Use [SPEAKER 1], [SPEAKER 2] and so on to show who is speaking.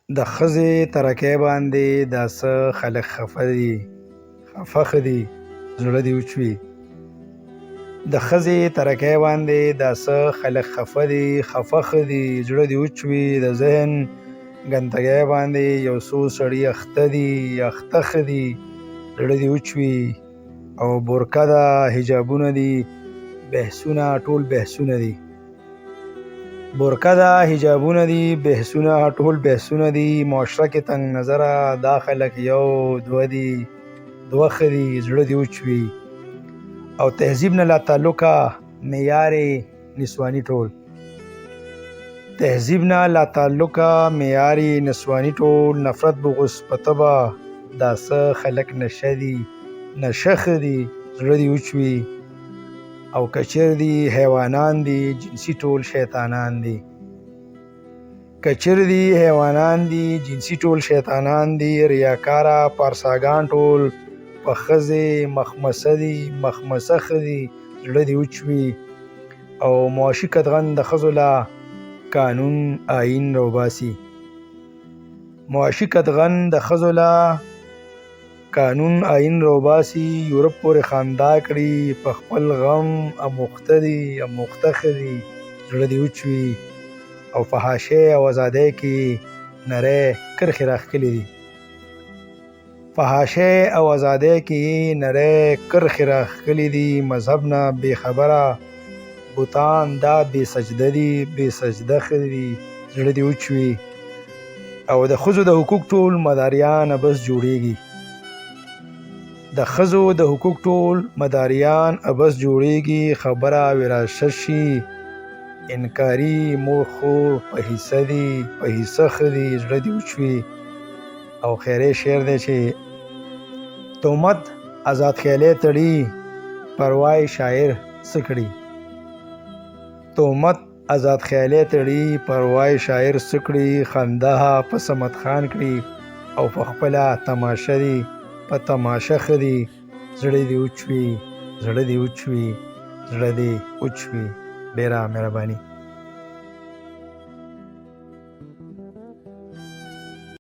[SPEAKER 1] د ښځې ترکۍ باندې دا څه خلک خفه دي، خفه ښه دي زړه دې وچوي. د ښځې ترکۍ باندې دا څه خلک خفه دي، خفه ښه دي زړه دې وچوي. د ذهن ګنتګۍ باندې یو څو سړي اخته دي، اخته ښه دي زړه دې وچوي. او بورکه ده، حجابونه دي، بحثونه ټول بحثونه دي. بورکه ده، حجابونه دي، بحثونه ټول بحثونه دي. معاشره کې تنګ نظره دا خلک یو دوه دي، دوه ښه دي زړه دې وچوي. او تهذیب نه لا تعلقه معیار نسواني ټول، تهذیب نه لا تعلقه معیار نسواني ټول. نفرت بغض په طبع دا څه خلک نشه دي، نشه ښه دي زړه دې وچوي. او کچر دي، حیوانان دي، جنسي ټول شیطانان دي. کچر دي، حیوانان دي، جنسي ټول شیطانان دي. ریاکاره پارساګان ټول په ښځې مخمسه دي، مخمسه ښه دي زړه دې وچوي. او معاشي قدغن د ښځو له قانون آئین روباسي. معاشي قدغن د ښځو له قانون آئین روباسي. یورپ پورې خندا کړي، په خپل غم اموخته دي، اموخته ښه دي زړه دې وچوي. او فحاشۍ او ازادۍ کې نری کرښې راښکلي دي. فحاشۍ او ازادۍ کې نری کرښې راښکلي دي. مذهب نه بې خبره بوتان دا بې سجده دي، بې سجده ښه دي زړه دې وچوي. او د ښځو د حقوق ټول مداریان بس جوړیږي. د ښځو د حقوق ټول مداریان ابس جوړیږي. خبره وراثت شي انکاري مور خور په حصه دي، په حصه ښه دي زړه دې وچوي. او خیري شعر دی چې تهمت آزاد خیالۍ تړي، پروای شاعر څه کړي. تهمت آزاد خیالۍ تړي، پروای شاعر څه کړي. خندا په صمد خان کړي او په خپله تماشه دي، په تماشه ښه دي زړه دې وچوي، زړه دې وچوي، زړه دې وچوي. ډېره مهرباني.